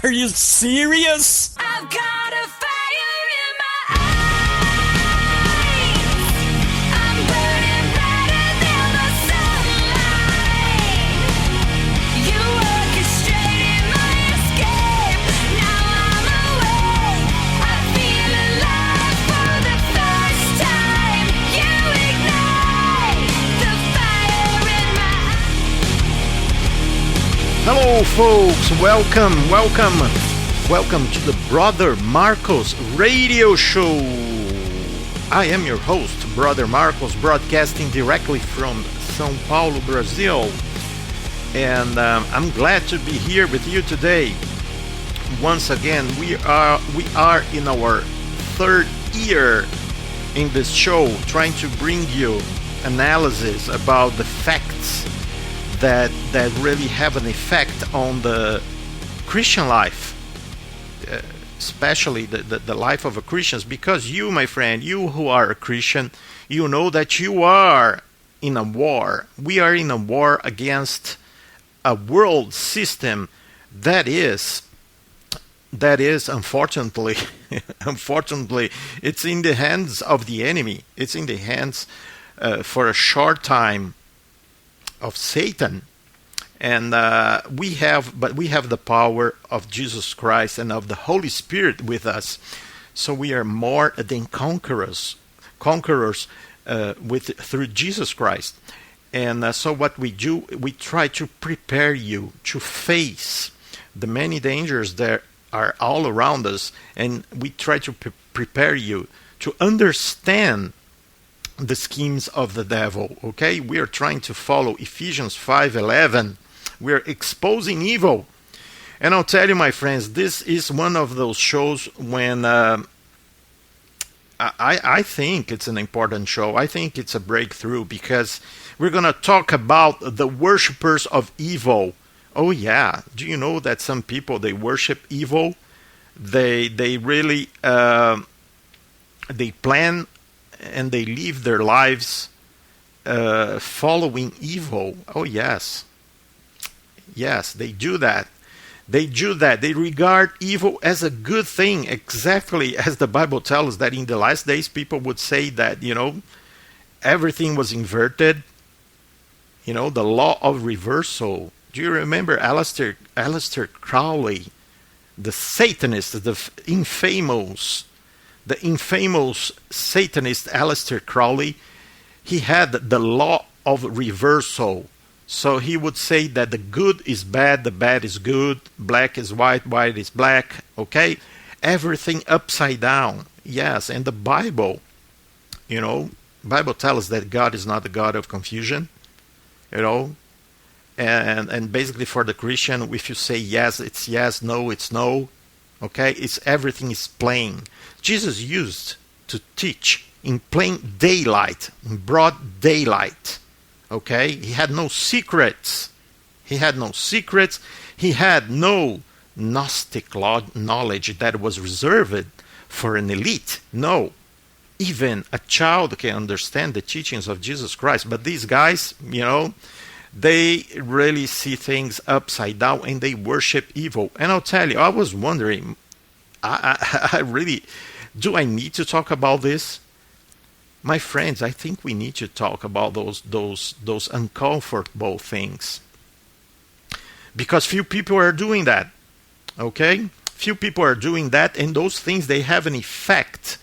Are you serious? I've got a fire in my eyes. I'm burning brighter than the sunlight. You orchestrated my escape. Now I'm awake. I feel alive for the first time. You ignite the fire in my eyes. Hello folks, welcome to the Brother Marcos radio show. I am your host, Brother Marcos, broadcasting directly from São Paulo, Brazil. And I'm glad to be here with you today. Once again, we are in our third year in this show, trying to bring you analysis about the facts that really have an effect on the Christian life, especially the life of a Christian. Because you, my friend, you who are a Christian, you know that you are in a war. We are in a war against a world system that is unfortunately, it's in the hands of the enemy. It's in the hands for a short time of Satan, and we have the power of Jesus Christ and of the Holy Spirit with us, so we are more than conquerors through Jesus Christ. And so what we do, we try to prepare you to face the many dangers that are all around us, and we try to prepare you to understand the schemes of the devil. Okay, we are trying to follow Ephesians 5:11. We are exposing evil, and I'll tell you, my friends, this is one of those shows when I think it's an important show. I think it's a breakthrough, because we're gonna talk about the worshipers of evil. Oh yeah, do you know that some people, they worship evil? They really they plan and they live their lives following evil. Oh yes, they do that. They regard evil as a good thing, exactly as the Bible tells us that in the last days people would say that, everything was inverted. The law of reversal. Do you remember Aleister Crowley, the Satanist, the infamous Satanist Aleister Crowley? He had the law of reversal. So he would say that the good is bad, the bad is good, black is white, white is black, okay? Everything upside down. Yes, and the Bible, Bible tells us that God is not the God of confusion, and basically for the Christian, if you say yes, it's yes, no, it's no, okay? Everything is plain. Jesus used to teach in plain daylight, in broad daylight. Okay? He had no secrets. He had no Gnostic knowledge that was reserved for an elite. No. Even a child can understand the teachings of Jesus Christ. But these guys, they really see things upside down and they worship evil. And I'll tell you, I was wondering, I really, do I need to talk about this? My friends, I think we need to talk about those uncomfortable things, because few people are doing that. Okay, few people are doing that, and those things, they have an effect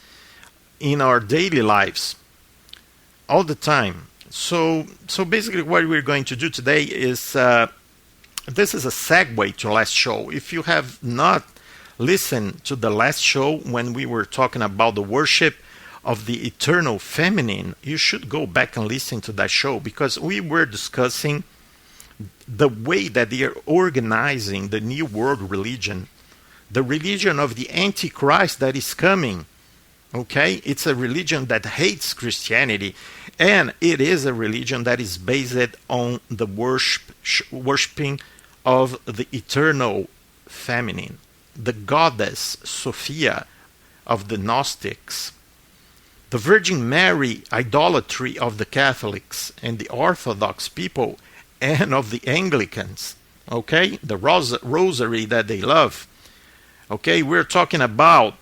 in our daily lives all the time. So basically, what we're going to do today is this is a segue to last show. If you have not listened to the last show when we were talking about the worship of the eternal feminine, you should go back and listen to that show, because we were discussing the way that they are organizing the new world religion, the religion of the Antichrist that is coming. Okay, it's a religion that hates Christianity, and it is a religion that is based on the worshiping of the eternal feminine, the goddess Sophia of the Gnostics, the Virgin Mary idolatry of the Catholics and the Orthodox people and of the Anglicans. Okay, the rosary that they love. Okay, we're talking about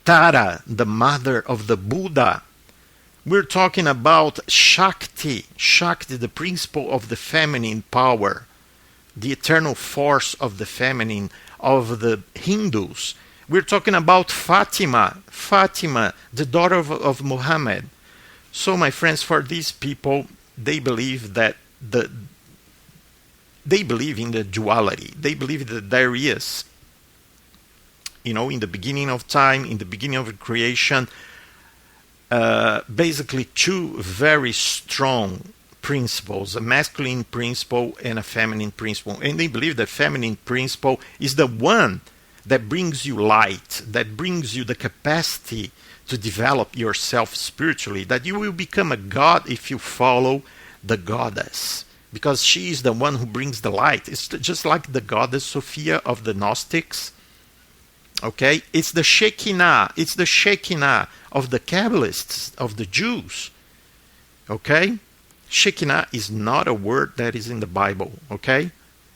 Tara, the mother of the Buddha. We're talking about Shakti, the principle of the feminine power, the eternal force of the feminine of the Hindus. We're talking about Fatima, the daughter of Muhammad. So, my friends, for these people, they believe that they believe in the duality. They believe that there is, in the beginning of time, in the beginning of creation, basically two very strong principles, a masculine principle and a feminine principle. And they believe that feminine principle is the one that brings you light, that brings you the capacity to develop yourself spiritually, that you will become a god if you follow the goddess, because she is the one who brings the light. It's just like the goddess Sophia of the Gnostics. Okay, it's the Shekinah of the Kabbalists, of the Jews. Okay, Shekinah is not a word that is in the Bible. Okay,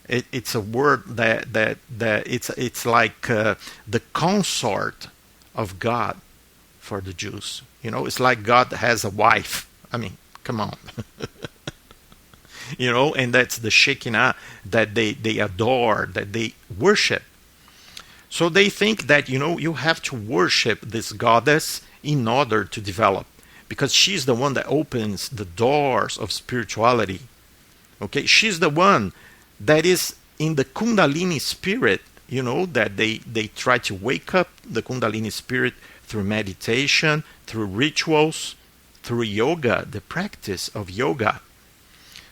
it's a word that it's like the consort of God for the Jews. It's like God has a wife. I mean, come on. And that's the Shekinah that they adore, that they worship. So they think that, you have to worship this goddess in order to develop, because she's the one that opens the doors of spirituality. Okay, she's the one that is in the Kundalini spirit, that they try to wake up the Kundalini spirit through meditation, through rituals, through yoga, the practice of yoga.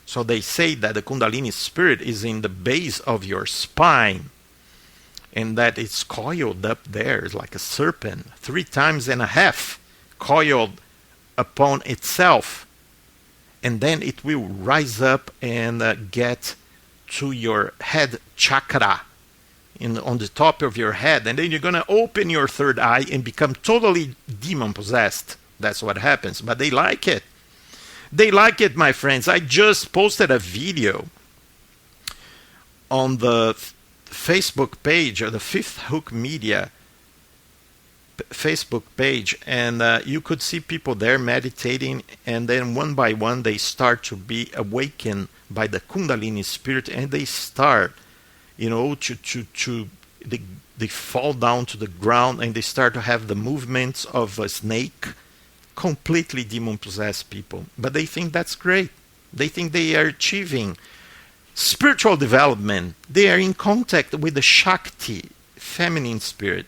So they say that the Kundalini spirit is in the base of your spine, and that it's coiled up there like a serpent, 3.5 times coiled upon itself. And then it will rise up and get to your head chakra, on the top of your head. And then you're going to open your third eye and become totally demon-possessed. That's what happens. But they like it. They like it, my friends. I just posted a video on the Facebook page, or the Fifth Hook Media Facebook page, and you could see people there meditating, and then one by one they start to be awakened by the Kundalini spirit, and they start, they fall down to the ground, and they start to have the movements of a snake. Completely demon-possessed people. But they think that's great. They think they are achieving spiritual development. They are in contact with the Shakti, feminine spirit.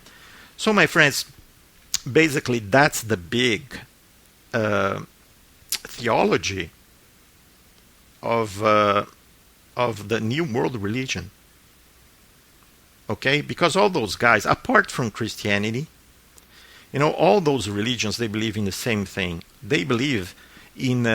So, my friends, basically that's the big theology of the New World religion. Okay? Because all those guys, apart from Christianity, all those religions, they believe in the same thing. They believe in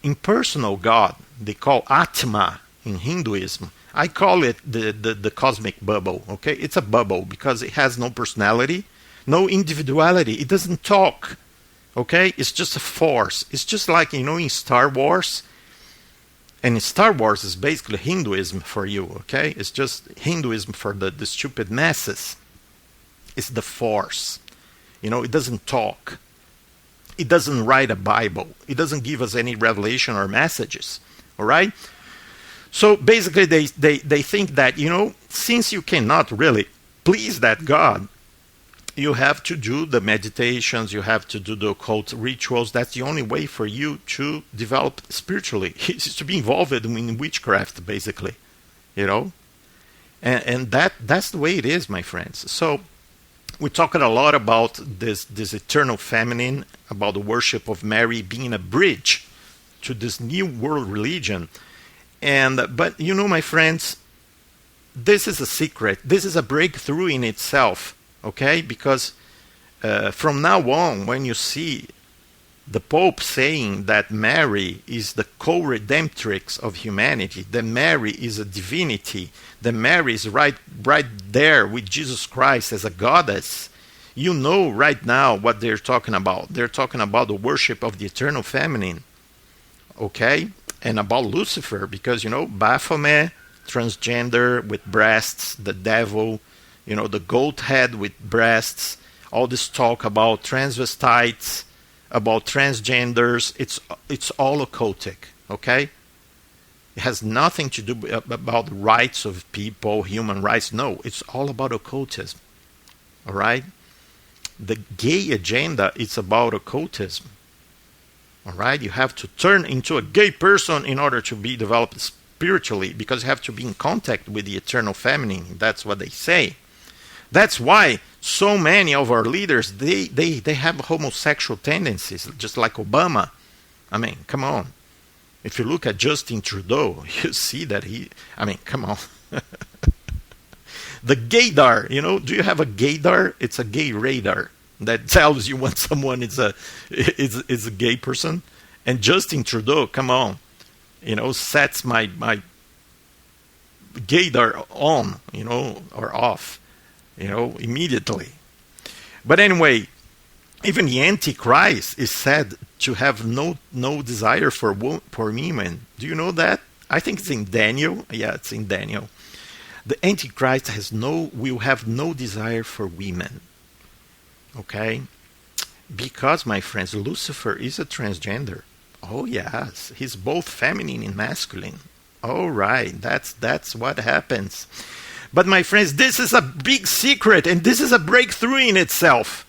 impersonal God. They call Atma in Hinduism. I call it the cosmic bubble. Okay, it's a bubble because it has no personality, no individuality. It doesn't talk. Okay, it's just a force. It's just like in Star Wars. And Star Wars is basically Hinduism for you. Okay, it's just Hinduism for the stupid masses. It's the force. It doesn't talk. It doesn't write a Bible. It doesn't give us any revelation or messages. All right? So basically they think that, since you cannot really please that God, you have to do the meditations, you have to do the occult rituals. That's the only way for you to develop spiritually. It's to be involved in witchcraft, basically. And that's the way it is, my friends. So we talked a lot about this eternal feminine, about the worship of Mary being a bridge to this new world religion. But my friends, this is a secret. This is a breakthrough in itself, okay? Because from now on, when you see the Pope saying that Mary is the co-redemptrix of humanity, that Mary is a divinity, that Mary is right there with Jesus Christ as a goddess, right now what they're talking about. They're talking about the worship of the eternal feminine, okay? And about Lucifer, because, Baphomet, transgender with breasts, the devil, the goat head with breasts, all this talk about transvestites, about transgenders, it's all occultic, okay? It has nothing to do about the rights of people, human rights. No, it's all about occultism, all right? The gay agenda is about occultism, all right? You have to turn into a gay person in order to be developed spiritually, because you have to be in contact with the eternal feminine. That's what they say. That's why so many of our leaders, they have homosexual tendencies, just like Obama. I mean, come on. If you look at Justin Trudeau, you see that come on. The gaydar, do you have a gaydar? It's a gay radar that tells you when someone is a gay person. And Justin Trudeau, come on, sets my gaydar on, or off, immediately. But anyway, even the Antichrist is said to have no desire for women. Do you know that? I think it's in Daniel. Yeah, it's in Daniel. The Antichrist will have no desire for women. Okay? Because, my friends, Lucifer is a transgender. Oh yes, he's both feminine and masculine. All right, that's what happens. But my friends, this is a big secret, and this is a breakthrough in itself.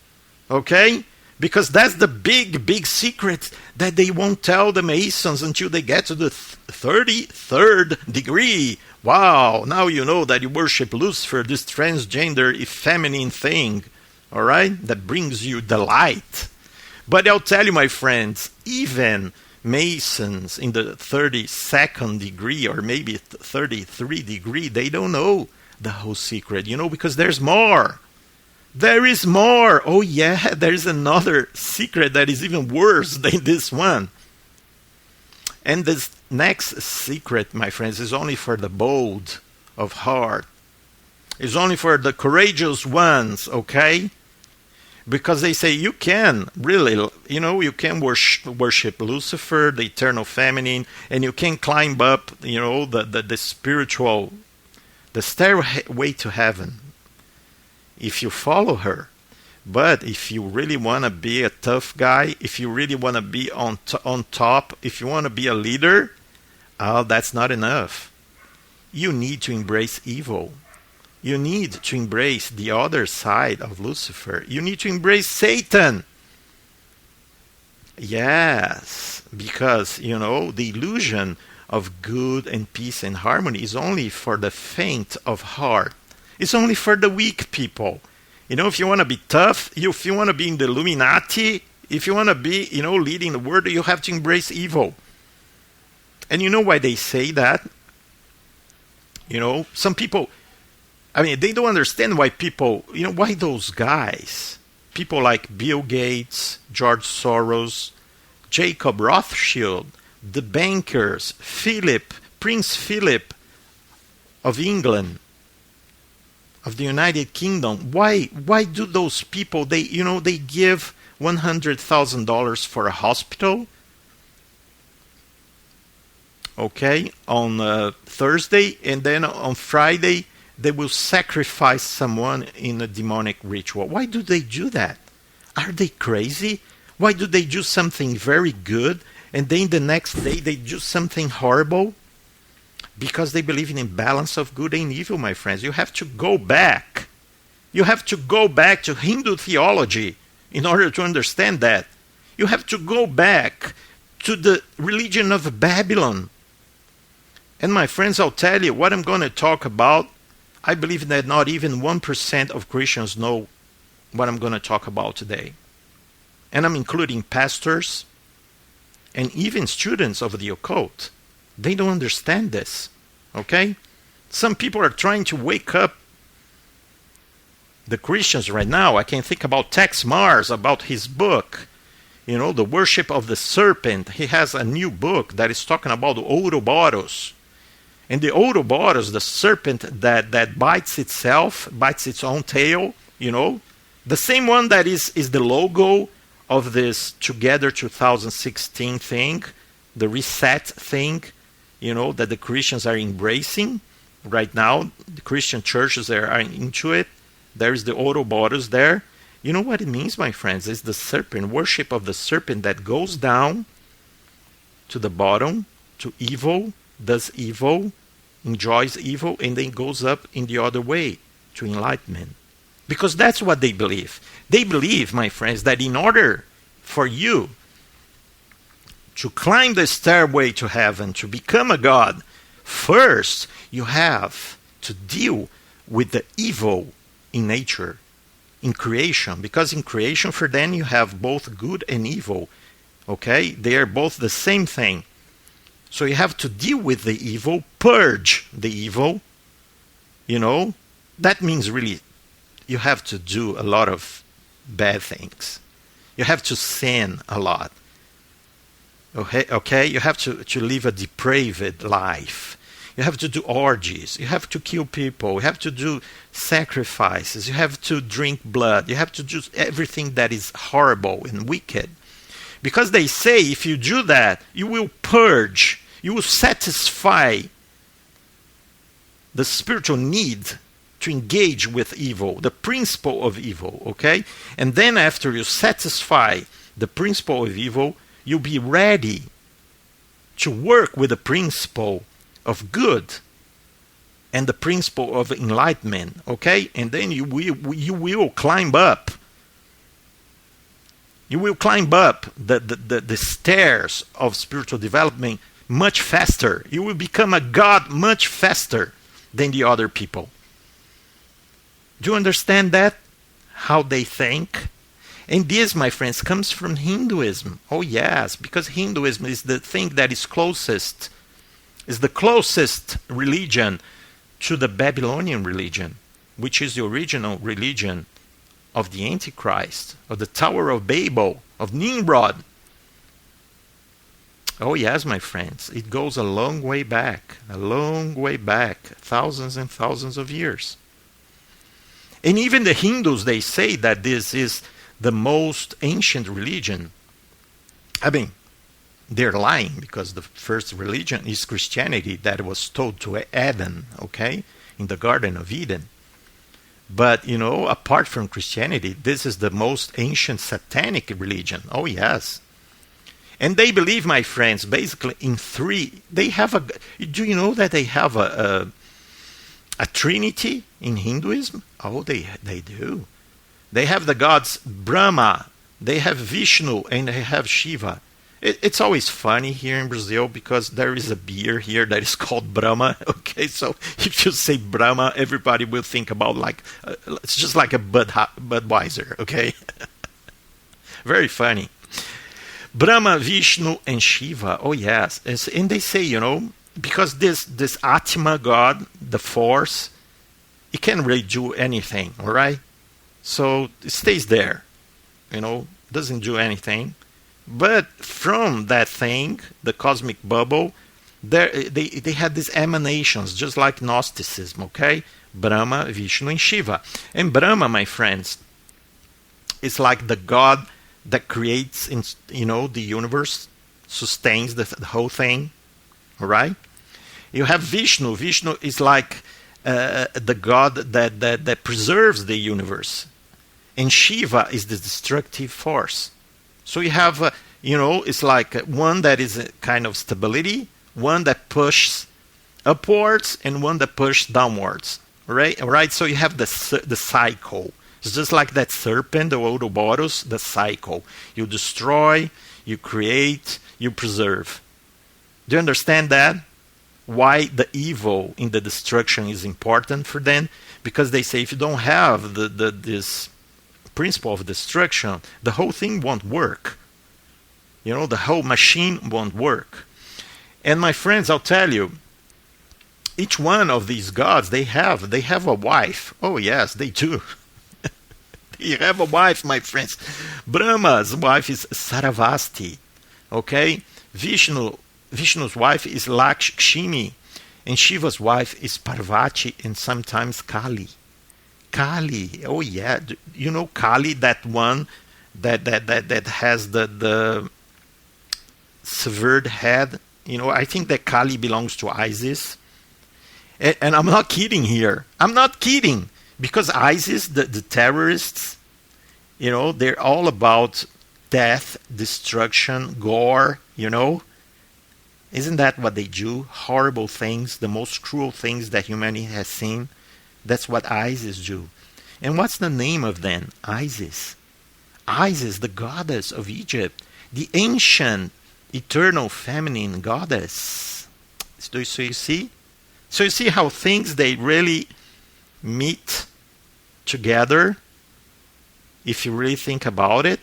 Okay? Because that's the big secret that they won't tell the Masons until they get to the 33rd degree. Wow, now you know that you worship Lucifer, this transgender, feminine thing. All right? That brings you delight. But I'll tell you, my friends, even Masons in the 32nd degree, or maybe 33 degree, they don't know the whole secret, because there's more. There is more. Oh yeah, there's another secret that is even worse than this one. And this next secret, my friends, is only for the bold of heart. It's only for the courageous ones, okay? Because they say you can really, you can worship Lucifer, the eternal feminine, and you can climb up, the spiritual, the stairway to heaven, if you follow her. But if you really want to be a tough guy, if you really want to be on top, if you want to be a leader, that's not enough. You need to embrace evil. You need to embrace the other side of Lucifer. You need to embrace Satan. Yes, because, the illusion of good and peace and harmony is only for the faint of heart. It's only for the weak people. If you want to be tough, if you want to be in the Illuminati, if you want to be, leading the world, you have to embrace evil. And you know why they say that? Some people, they don't understand why people, why those guys, people like Bill Gates, George Soros, Jacob Rothschild, the bankers, Prince Philip of England, of the United Kingdom, why do those people, they give $100,000 for a hospital, okay, on Thursday, and then on Friday they will sacrifice someone in a demonic ritual? Why do they do that? Are they crazy? Why do they do something very good and then the next day they do something horrible? Because they believe in imbalance of good and evil, my friends. You have to go back. You have to go back to Hindu theology in order to understand that. You have to go back to the religion of Babylon. And my friends, I'll tell you what I'm going to talk about. I believe that not even 1% of Christians know what I'm going to talk about today. And I'm including pastors and even students of the occult. They don't understand this, okay? Some people are trying to wake up the Christians right now. I can think about Tex Mars, about his book, The Worship of the Serpent. He has a new book that is talking about the Ouroboros. And the Ouroboros, the serpent that bites itself, bites its own tail, the same one that is the logo of this Together 2016 thing, the reset thing, that the Christians are embracing right now. The Christian churches are into it. There's the Ouroboros there. You know what it means, my friends? It's the serpent, worship of the serpent that goes down to the bottom, to evil, does evil, enjoys evil, and then goes up in the other way to enlightenment. Because that's what they believe. They believe, my friends, that in order for you to climb the stairway to heaven, to become a god, first you have to deal with the evil in nature, in creation. Because in creation, for them, you have both good and evil. Okay? They are both the same thing. So you have to deal with the evil, purge the evil. You know, that means really you have to do a lot of bad things. You have to sin a lot. Okay? You have to live a depraved life. You have to do orgies. You have to kill people. You have to do sacrifices. You have to drink blood. You have to do everything that is horrible and wicked. Because they say if you do that, you will purge, you will satisfy the spiritual need to engage with evil, the principle of evil, okay? And then after you satisfy the principle of evil, you'll be ready to work with the principle of good and the principle of enlightenment, okay? And then you will climb up. You will climb up the stairs of spiritual development much faster. You will become a god much faster than the other people. Do you understand that? How they think? And this, my friends, comes from Hinduism. Oh yes, because Hinduism is the thing that is closest, is the closest religion to the Babylonian religion, which is the original religion of the Antichrist, of the Tower of Babel, of Nimrod. Oh yes, my friends, it goes a long way back, thousands and thousands of years. And even the Hindus, they say that this is the most ancient religion. I mean, they're lying, because the first religion is Christianity that was told to Adam, okay, in the Garden of Eden. But, you know, apart from Christianity, this is the most ancient satanic religion. Oh, yes. And they believe, my friends, basically in three. They have a. Do you know that they have a trinity in Hinduism? Oh, they do. They have the gods Brahma, they have Vishnu, and they have Shiva. It's always funny here in Brazil because there is a beer here that is called Brahma. Okay, so if you say Brahma, everybody will think about like it's just like a Budweiser. Okay, very funny. Brahma, Vishnu, and Shiva. Oh yes, and they say, you know, because this Atma God, the force, it can't really do anything. All right, so it stays there. You know, doesn't do anything. But from that thing, the cosmic bubble, they had these emanations, just like Gnosticism, okay? Brahma, Vishnu, and Shiva. And Brahma, my friends, is like the God that creates, you know, the universe, sustains the whole thing, all right? You have Vishnu. Vishnu is like the God that preserves the universe. And Shiva is the destructive force. So you have, you know, it's like one that is a kind of stability, one that pushes upwards, and one that pushes downwards. Right? All right. So you have the cycle. It's just like that serpent, the Ouroboros, the cycle. You destroy, you create, you preserve. Do you understand that? Why the evil in the destruction is important for them? Because they say if you don't have this principle of destruction, the whole thing won't work. You know, the whole machine won't work. And my friends, I'll tell you, each one of these gods, they have a wife. Oh yes, they do. They have a wife, my friends. Brahma's wife is Saravasti. Okay? Vishnu's wife is Lakshmi, and Shiva's wife is Parvati, and sometimes Kali. Kali, oh yeah, you know Kali, that one that has the severed head. You know, I think that Kali belongs to Isis, and I'm not kidding here. I'm not kidding. Because ISIS, the terrorists, they're all about death, destruction, gore, Isn't that what they do? Horrible things, the most cruel things that humanity has seen. That's what ISIS do. And what's the name of them? Isis. Isis, the goddess of Egypt, the ancient, eternal feminine goddess. So you see? So you see how things, they really meet together, if you really think about it.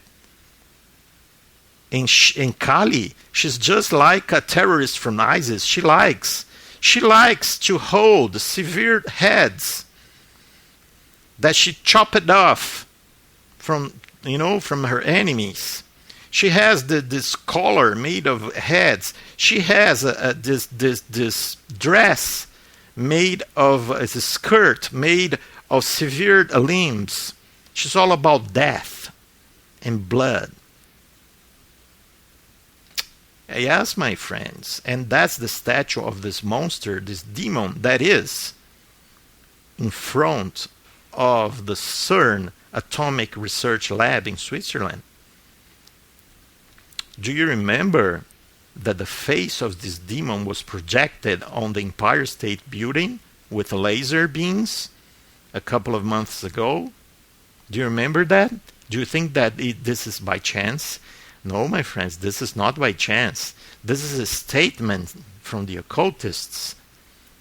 And Kali, she's just like a terrorist from ISIS. She likes to hold severe heads that she chopped off from her enemies. She has this collar made of heads. She has this dress made of a skirt made of severed limbs. She's all about death and blood. Yes, my friends, and that's the statue of this monster, this demon that is in front of the CERN Atomic Research Lab in Switzerland. Do you remember that the face of this demon was projected on the Empire State Building with laser beams a couple of months ago? Do you remember that? Do you think that this is by chance? No, my friends, this is not by chance. This is a statement from the occultists,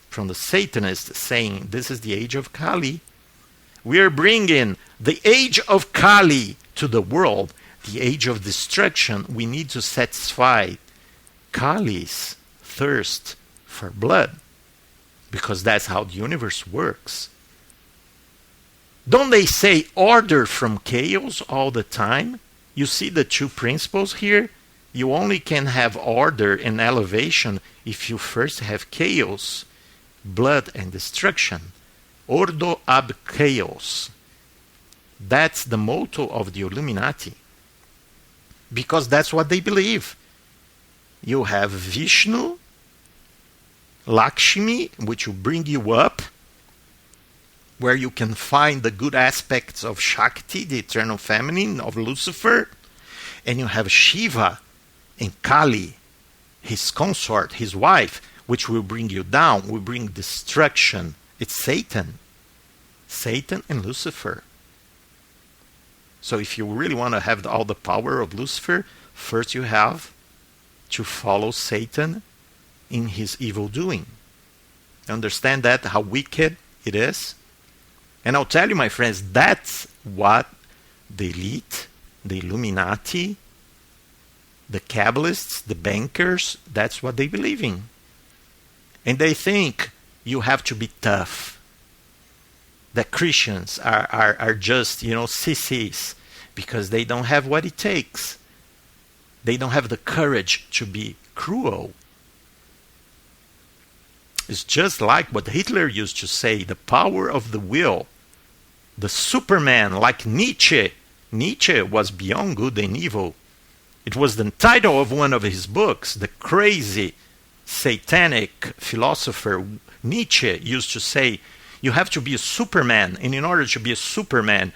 from the Satanists, saying this is the age of Kali. We are bringing the age of Kali to the world, the age of destruction. We need to satisfy Kali's thirst for blood, because that's how the universe works. Don't they say order from chaos all the time? You see the two principles here? You only can have order and elevation if you first have chaos, blood and destruction. Ordo ab chaos. That's the motto of the Illuminati. Because that's what they believe. You have Vishnu, Lakshmi, which will bring you up, where you can find the good aspects of Shakti, the eternal feminine, of Lucifer. And you have Shiva and Kali, his consort, his wife, which will bring you down, will bring destruction. It's Satan. Satan and Lucifer. So if you really want to have all the power of Lucifer, first you have to follow Satan in his evil doing. Understand that, how wicked it is? And I'll tell you, my friends, that's what the elite, the Illuminati, the Kabbalists, the bankers, that's what they believe in. And they think you have to be tough. That Christians are just, sissies, because they don't have what it takes. They don't have the courage to be cruel. It's just like what Hitler used to say, the power of the will. The Superman, like Nietzsche. Nietzsche was beyond good and evil. It was the title of one of his books. The crazy, satanic philosopher Nietzsche used to say, you have to be a Superman, and in order to be a Superman,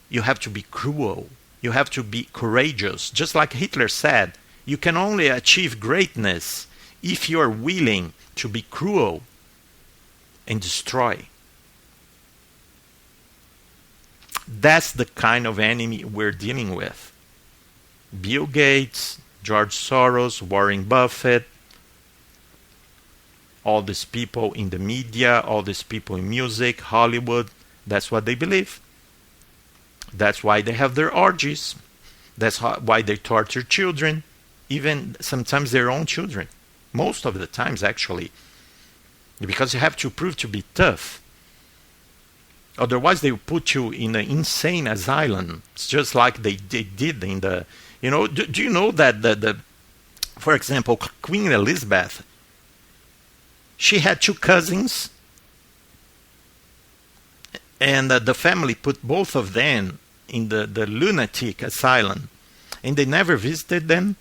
you have to be cruel. You have to be courageous. Just like Hitler said, you can only achieve greatness if you are willing to be cruel and destroy. That's the kind of enemy we're dealing with. Bill Gates, George Soros, Warren Buffett, all these people in the media, all these people in music, Hollywood, that's what they believe. That's why they have their orgies. That's why they torture children, even sometimes their own children. Most of the times, actually. Because you have to prove to be tough. Otherwise, they will put you in an insane asylum. It's just like they did in the... do you know that, for example, Queen Elizabeth, she had two cousins, and the family put both of them in the lunatic asylum, and they never visited them,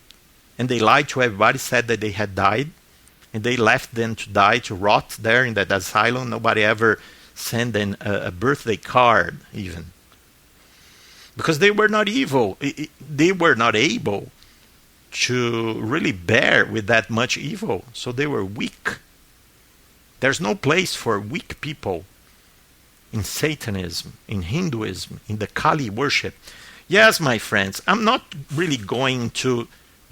and they lied to everybody, said that they had died, and they left them to die, to rot there in that asylum. Nobody ever send a birthday card even. Because they were not evil. They were not able to really bear with that much evil. So they were weak. There's no place for weak people in Satanism, in Hinduism, in the Kali worship. Yes, my friends, I'm not really going to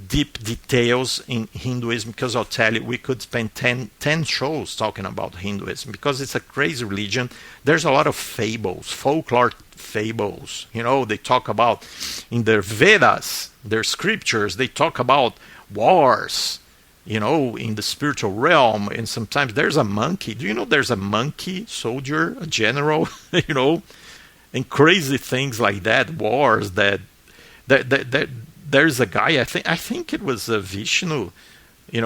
deep details in Hinduism, because I'll tell you, we could spend 10 shows talking about Hinduism, because it's a crazy religion. There's a lot of fables, folklore fables. They talk about, in their Vedas, their scriptures, they talk about wars, in the spiritual realm. And sometimes there's a monkey. Do you know there's a monkey soldier, a general, and crazy things like that, wars that there's a guy, I think it was Vishnu, he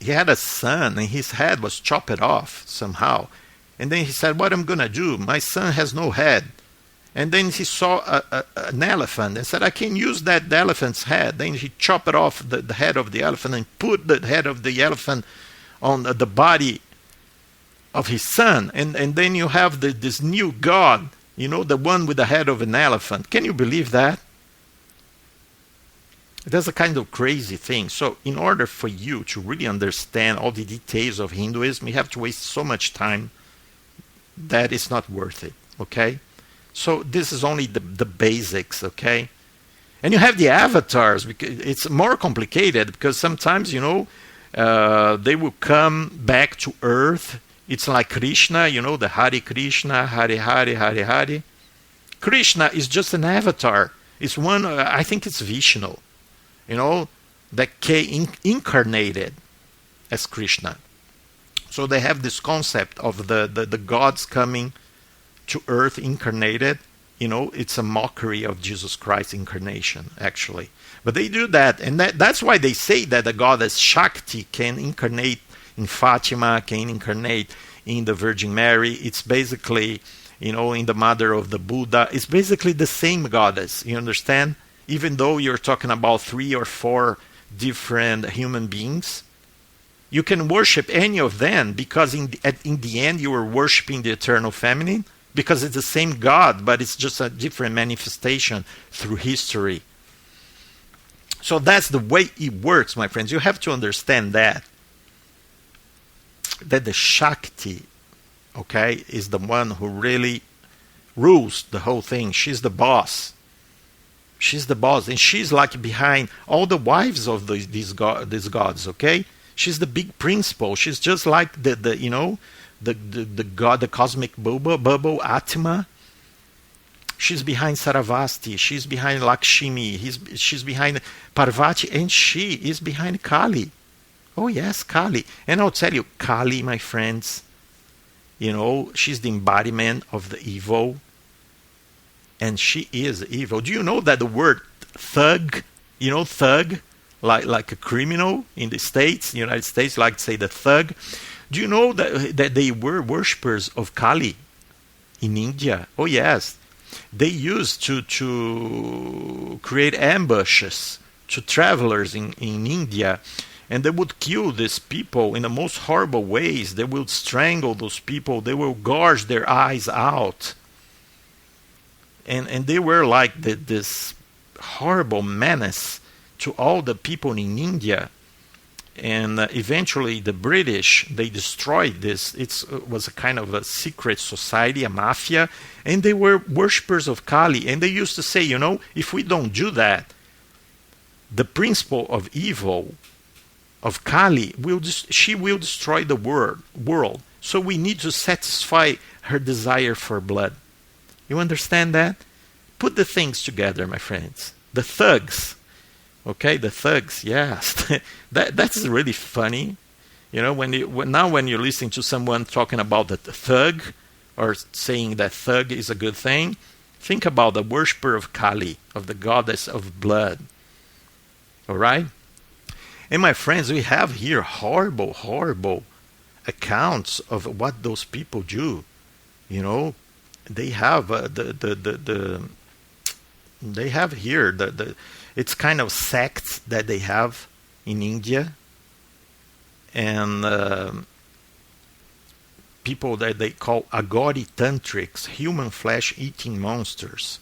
had a son and his head was chopped off somehow. And then he said, what I'm going to do? My son has no head. And then he saw an elephant and said, I can use that elephant's head. Then he chopped off the head of the elephant and put the head of the elephant on the body of his son. And then you have this new god, the one with the head of an elephant. Can you believe that? That's a kind of crazy thing. So in order for you to really understand all the details of Hinduism, you have to waste so much time that it's not worth it, okay? So this is only the basics, okay? And you have the avatars, because it's more complicated, because sometimes, they will come back to earth. It's like Krishna, the Hare Krishna, Hare Hare, Hare Hare. Krishna is just an avatar. It's one, I think it's Vishnu. That came incarnated as Krishna. So they have this concept of the gods coming to earth incarnated. It's a mockery of Jesus Christ's incarnation, actually. But they do that, and that's why they say that the goddess Shakti can incarnate in Fatima, can incarnate in the Virgin Mary. It's basically, in the mother of the Buddha. It's basically the same goddess, you understand? Even though you're talking about 3 or 4 different human beings, you can worship any of them, because in the end you are worshiping the eternal feminine, because it's the same God, but it's just a different manifestation through history. So that's the way it works, my friends. You have to understand that the Shakti, okay, is the one who really rules the whole thing. She's the boss. She's the boss, and she's like behind all the wives of these gods, okay? She's the big principal. She's just like the god, the cosmic bubble, Atma. She's behind Saravasti. She's behind Lakshmi. She's behind Parvati, and she is behind Kali. Oh yes, Kali. And I'll tell you, Kali, my friends, she's the embodiment of the evil. And she is evil. Do you know that the word thug, thug, like a criminal in the States, United States, like to say the thug. Do you know that they were worshippers of Kali in India? Oh yes. They used to create ambushes to travelers in India, and they would kill these people in the most horrible ways. They would strangle those people. They will gouge their eyes out. And they were like this horrible menace to all the people in India. And eventually the British, they destroyed this. It was a kind of a secret society, a mafia. And they were worshippers of Kali. And they used to say, if we don't do that, the principle of evil, of Kali, she will destroy the world. So we need to satisfy her desire for blood. You understand that? Put the things together, my friends. The thugs. Okay, the thugs, yes. That's really funny. When you're listening to someone talking about the thug, or saying that thug is a good thing, think about the worshipper of Kali, of the goddess of blood. All right? And my friends, we have here horrible, horrible accounts of what those people do. They have they have here it's kind of sects that they have in India, and people that they call Agori Tantrics, human flesh eating monsters.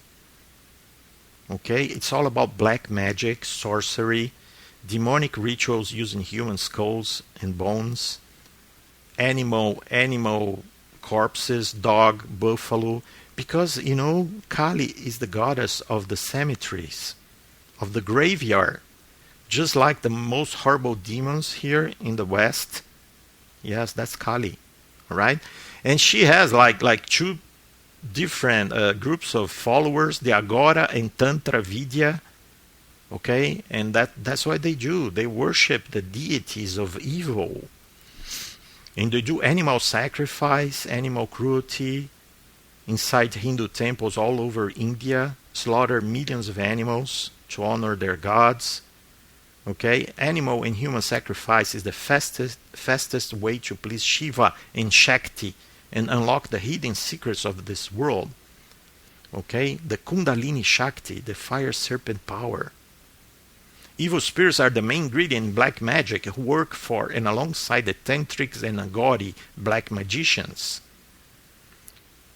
Okay, it's all about black magic, sorcery, demonic rituals using human skulls and bones, animal corpses, dog, buffalo, because Kali is the goddess of the cemeteries, of the graveyard, just like the most horrible demons here in the West. Yes, that's Kali, all right? And she has like two different groups of followers, the Agora and Tantra Vidya, okay? And that's what they do. They worship the deities of evil. And they do animal sacrifice, animal cruelty inside Hindu temples all over India, slaughter millions of animals to honor their gods. Okay, animal and human sacrifice is the fastest way to please Shiva and Shakti and unlock the hidden secrets of this world. Okay, the Kundalini Shakti, the fire serpent power. Evil spirits are the main ingredient in black magic who work for and alongside the Tantrics and Agori black magicians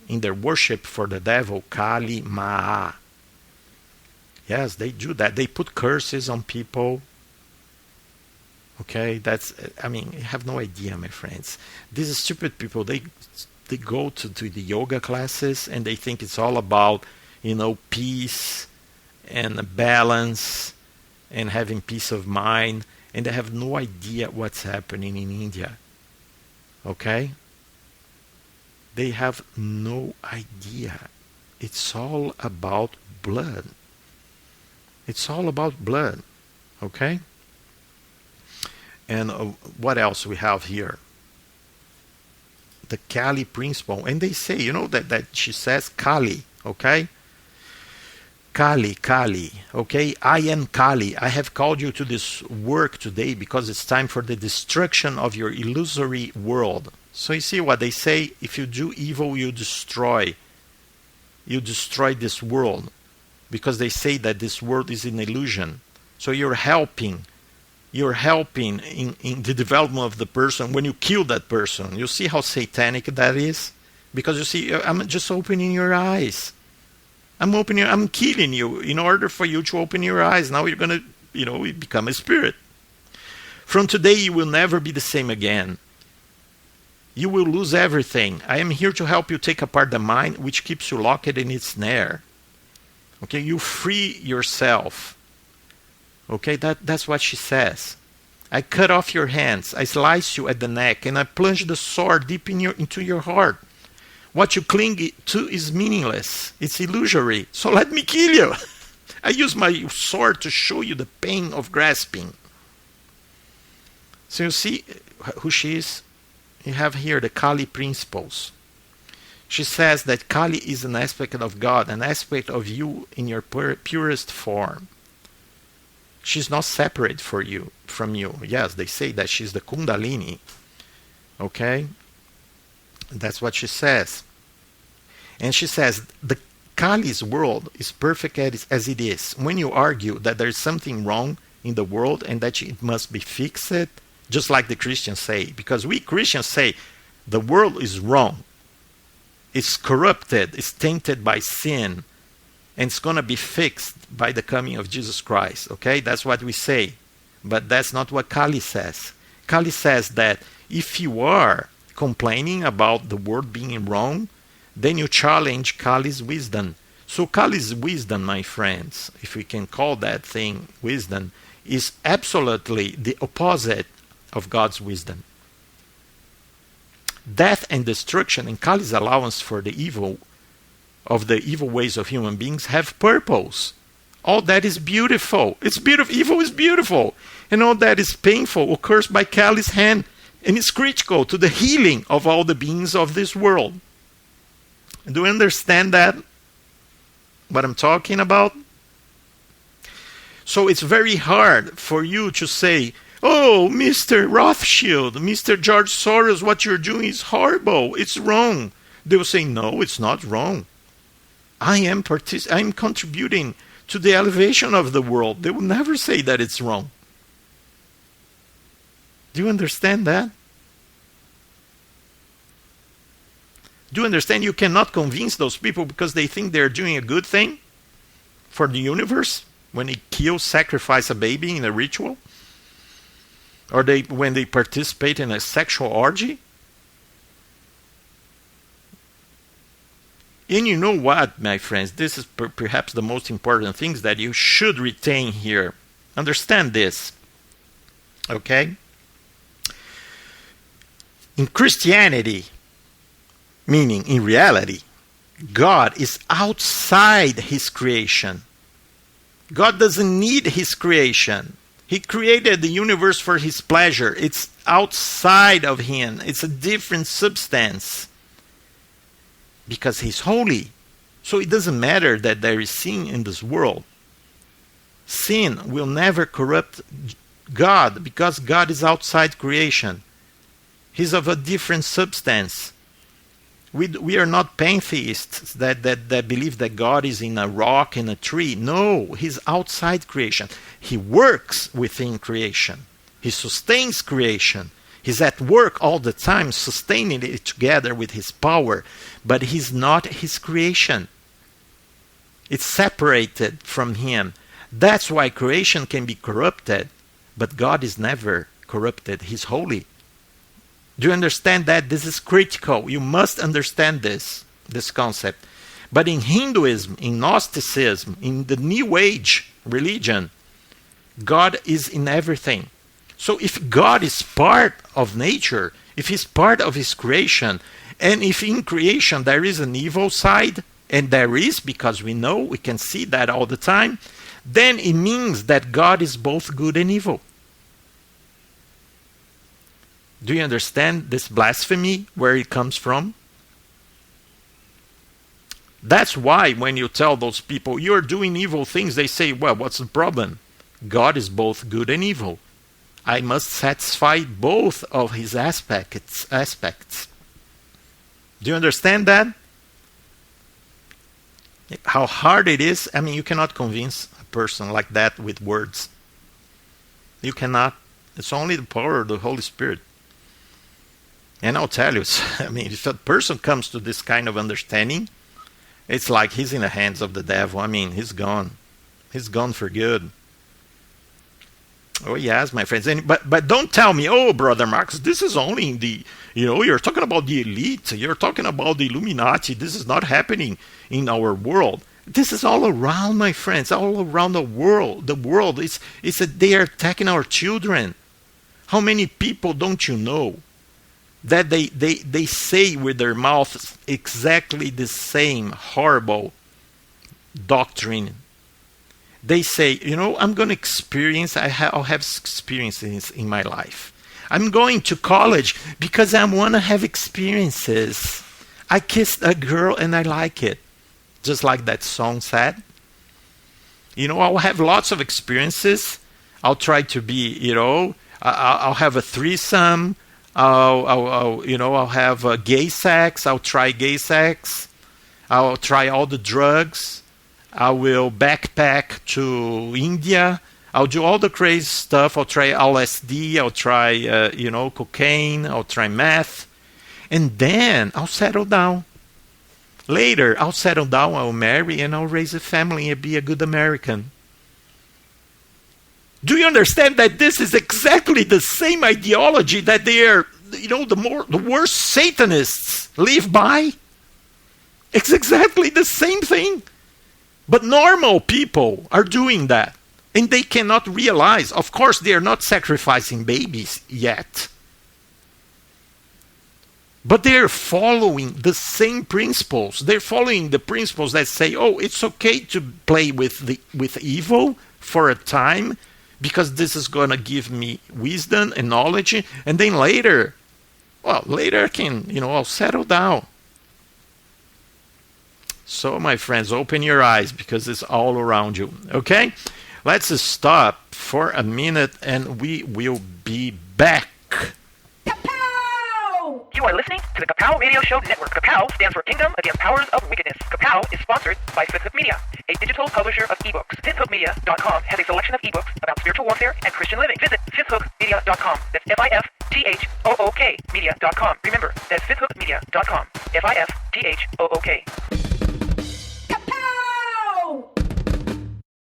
in their worship for the devil Kali Maa. Yes, they do that. They put curses on people. Okay, you have no idea, my friends. These stupid people, they go to the yoga classes and they think it's all about, peace and balance and having peace of mind, and they have no idea what's happening in India. Okay? They have no idea. It's all about blood. It's all about blood. Okay? And what else we have here? The Kali principle. And they say, that she says Kali, okay? Kali, okay? I am Kali. I have called you to this work today because it's time for the destruction of your illusory world. So you see what they say? If you do evil, you destroy this world. Because they say that this world is an illusion. So you're helping in the development of the person when you kill that person. You see how satanic that is? Because you see, I'm just opening your eyes. I'm killing you in order for you to open your eyes. Now you're going to, become a spirit. From today, you will never be the same again. You will lose everything. I am here to help you take apart the mind which keeps you locked in its snare. Okay, you free yourself. Okay, that's what she says. I cut off your hands, I slice you at the neck, and I plunge the sword deep into your heart. What you cling to is meaningless. It's illusory. So let me kill you. I use my sword to show you the pain of grasping. So you see who she is? You have here the Kali principles. She says that Kali is an aspect of God, an aspect of you in your purest form. She's not separate from you. Yes, they say that she's the Kundalini. Okay? That's what she says. And she says, the Kali's world is perfect as it is. When you argue that there is something wrong in the world and that it must be fixed, just like the Christians say, because we Christians say the world is wrong. It's corrupted, it's tainted by sin, and it's going to be fixed by the coming of Jesus Christ. Okay, that's what we say. But that's not what Kali says. Kali says that if you are complaining about the world being wrong, then you challenge Kali's wisdom. So Kali's wisdom, my friends, if we can call that thing wisdom, is absolutely the opposite of God's wisdom. Death and destruction and Kali's allowance for the evil of the evil ways of human beings have purpose. All that is beautiful. It's beautiful. Evil is beautiful. And all that is painful occurs by Kali's hand and is critical to the healing of all the beings of this world. Do you understand that? What I'm talking about? So it's very hard for you to say, oh, Mr. Rothschild, Mr. George Soros, what you're doing is horrible. It's wrong. They will say, no, it's not wrong. I am contributing to the elevation of the world. They will never say that it's wrong. Do you understand that? Do you understand? You cannot convince those people because they think they're doing a good thing for the universe when they kill, sacrifice a baby in a ritual, or when they participate in a sexual orgy. And you know what, my friends? This is perhaps the most important things that you should retain here. Understand this. Okay? In Christianity, meaning in reality, God is outside his creation. God doesn't need his creation. He created the universe for his pleasure. It's outside of him. It's a different substance. Because he's holy. So it doesn't matter that there is sin in this world. Sin will never corrupt God because God is outside creation. He's of a different substance. We are not pantheists that believe that God is in a rock, in a tree. No, he's outside creation. He works within creation. He sustains creation. He's at work all the time, sustaining it together with his power. But he's not his creation. It's separated from him. That's why creation can be corrupted. But God is never corrupted. He's holy. Do you understand that? This is critical. You must understand this concept. But in Hinduism, in Gnosticism, in the New Age religion, God is in everything. So if God is part of nature, if he's part of his creation, and if in creation there is an evil side, and there is because we know, we can see that all the time, then it means that God is both good and evil. Do you understand this blasphemy, where it comes from? That's why when you tell those people, you're doing evil things, they say, well, what's the problem? God is both good and evil. I must satisfy both of his aspects. Do you understand that? How hard it is? I mean, you cannot convince a person like that with words. You cannot. It's only the power of the Holy Spirit. And I'll tell you, I mean, if a person comes to this kind of understanding, it's like he's in the hands of the devil. I mean, he's gone. He's gone for good. Oh, yes, my friends. But don't tell me, oh, Brother Marcus, this is only in the, you're talking about the elite. You're talking about the Illuminati. This is not happening in our world. This is all around, my friends, all around the world. The world, they are attacking our children. How many people don't you know that they say with their mouths exactly the same horrible doctrine? They say, I'm going to experience, I'll have experiences in my life. I'm going to college because I want to have experiences. I kissed a girl and I like it. Just like that song said. I'll have lots of experiences. I'll try to be, I'll have a threesome. I'll have gay sex. I'll try gay sex. I'll try all the drugs. I will backpack to India. I'll do all the crazy stuff. I'll try LSD. I'll try, cocaine. I'll try meth. And then I'll settle down. Later, I'll settle down. I'll marry and I'll raise a family and be a good American. Do you understand that this is exactly the same ideology that they are, the worst Satanists live by? It's exactly the same thing. But normal people are doing that. And they cannot realize. Of course, they are not sacrificing babies yet. But they're following the same principles. They're following the principles that say, oh, it's okay to play with evil for a time because this is going to give me wisdom and knowledge. And then later I can, I'll settle down. So, my friends, open your eyes because it's all around you. Okay? Let's stop for a minute and we will be back. You are listening to the Kapow Radio Show Network. Kapow stands for Kingdom Against Powers of Wickedness. Kapow is sponsored Sponsored by Fifth Media, a digital publisher of ebooks. FifthHookMedia.com has a selection of ebooks about spiritual warfare and Christian living. Visit FifthHookMedia.com. That's FIFTHOOK Media.com. Remember, that's FifthHookMedia.com. FIFTHOOK.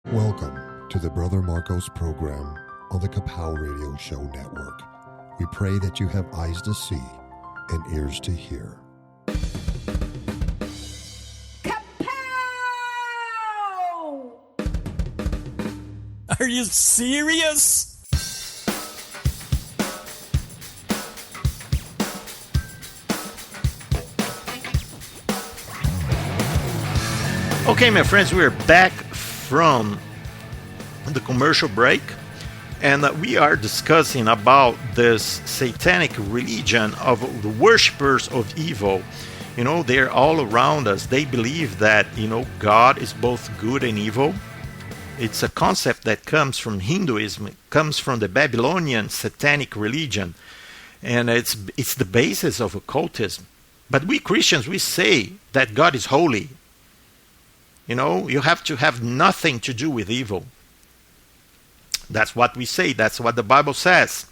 Welcome to the Brother Marcos program on the Kapow Radio Show Network. We pray that you have eyes to see and ears to hear. Are you serious? Okay, my friends, we're back from the commercial break, and we are discussing about this satanic religion of the worshippers of evil. You know, they're all around us. They believe that, God is both good and evil. It's a concept that comes from Hinduism, it comes from the Babylonian satanic religion, and it's the basis of occultism. But we Christians, we say that God is holy. You have to have nothing to do with evil. That's what we say. That's what the Bible says.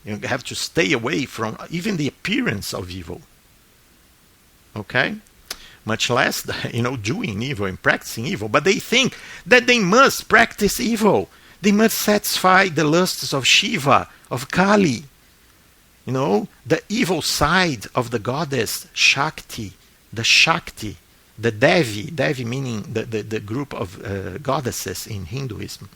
You have to stay away from even the appearance of evil. Okay? Much less, doing evil and practicing evil. But they think that they must practice evil. They must satisfy the lusts of Shiva, of Kali. The evil side of the goddess Shakti, the Devi meaning the group of goddesses in Hinduism.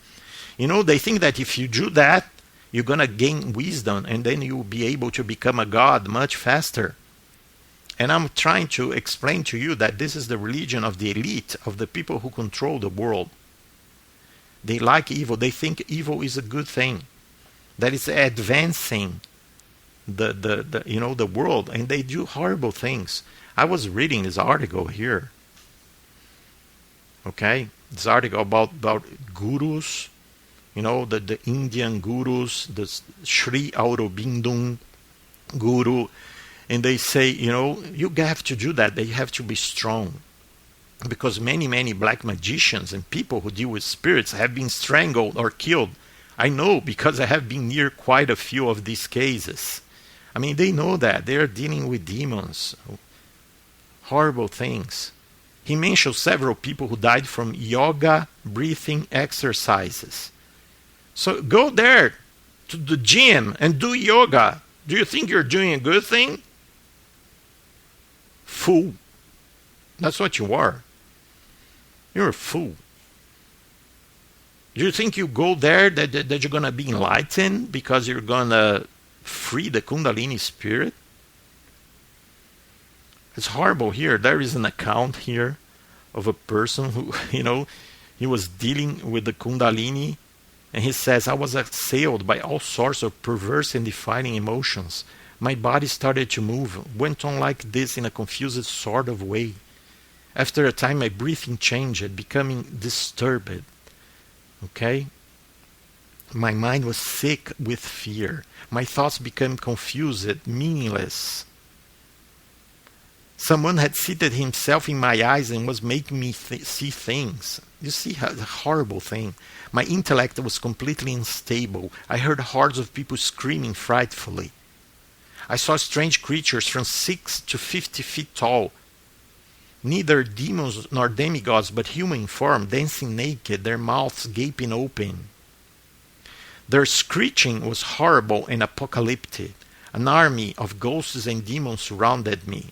They think that if you do that, you're going to gain wisdom and then you'll be able to become a god much faster. And I'm trying to explain to you that this is the religion of the elite, of the people who control the world. They like evil. They think evil is a good thing, that it's advancing the world, and they do horrible things. I was reading this article here. Okay, this article about gurus, the Indian gurus, the Sri Aurobindo guru, and they say, you have to do that. They have to be strong, because many black magicians and people who deal with spirits have been strangled or killed. I know, because I have been near quite a few of these cases. I mean, they know that they are dealing with demons, horrible things. He mentioned several people who died from yoga breathing exercises. So go there to the gym and do yoga. Do you think you're doing a good thing? Fool. That's what you are. You're a fool. Do you think you go there that you're going to be enlightened because you're going to free the Kundalini spirit? It's horrible here. There is an account here of a person who, he was dealing with the Kundalini, and he says, I was assailed by all sorts of perverse and defining emotions. My body started to move, went on like this in a confused sort of way. After a time, my breathing changed, becoming disturbed. Okay? My mind was sick with fear. My thoughts became confused, meaningless. Someone had seated himself in my eyes and was making me see things. You see how the horrible thing. My intellect was completely unstable. I heard hordes of people screaming frightfully. I saw strange creatures from 6 to 50 feet tall. Neither demons nor demigods, but human form, dancing naked, their mouths gaping open. Their screeching was horrible and apocalyptic. An army of ghosts and demons surrounded me.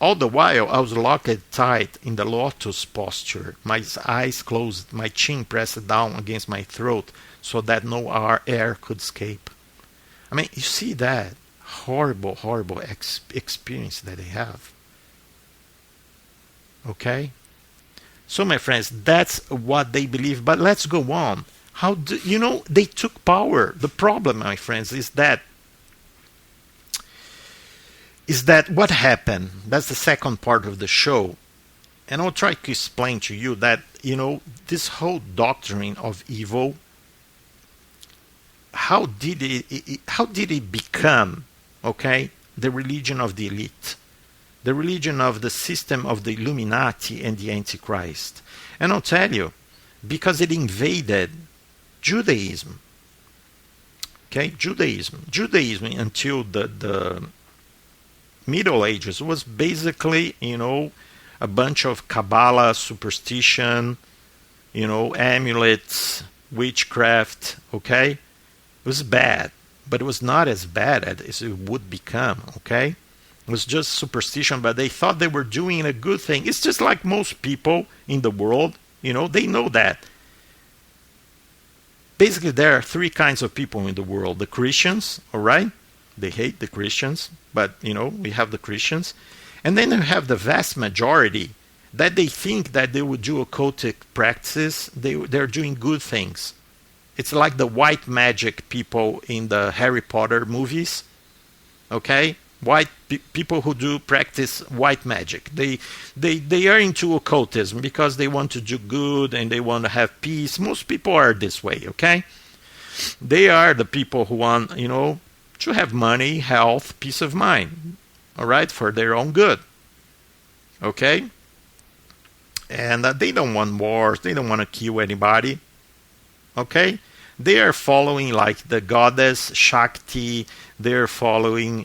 All the while, I was locked tight in the lotus posture, my eyes closed, my chin pressed down against my throat so that no air could escape. I mean, you see that horrible experience that they have. Okay? So, my friends, that's what they believe. But let's go on. They took power. The problem, my friends, is that what happened. That's the second part of the show. And I'll try to explain to you that, this whole doctrine of evil, how did it become, okay, the religion of the elite? the religion of the system of the Illuminati and the Antichrist. And I'll tell you, because it invaded Judaism. Okay, Judaism until the Middle Ages was basically, a bunch of Kabbalah, superstition, amulets, witchcraft, okay? It was bad, but it was not as bad as it would become, okay? It was just superstition, but they thought they were doing a good thing. It's just like most people in the world, they know that. Basically, there are three kinds of people in the world. The Christians, all right? They hate the Christians, but, we have the Christians. And then you have the vast majority that they think that they would do occultic practices. They're doing good things. It's like the white magic people in the Harry Potter movies, okay? People who do practice white magic. They are into occultism because they want to do good and they want to have peace. Most people are this way, okay? They are the people who want, to have money, health, peace of mind, all right, for their own good, okay? And they don't want wars. They don't want to kill anybody, okay? They are following like the goddess Shakti. They're following,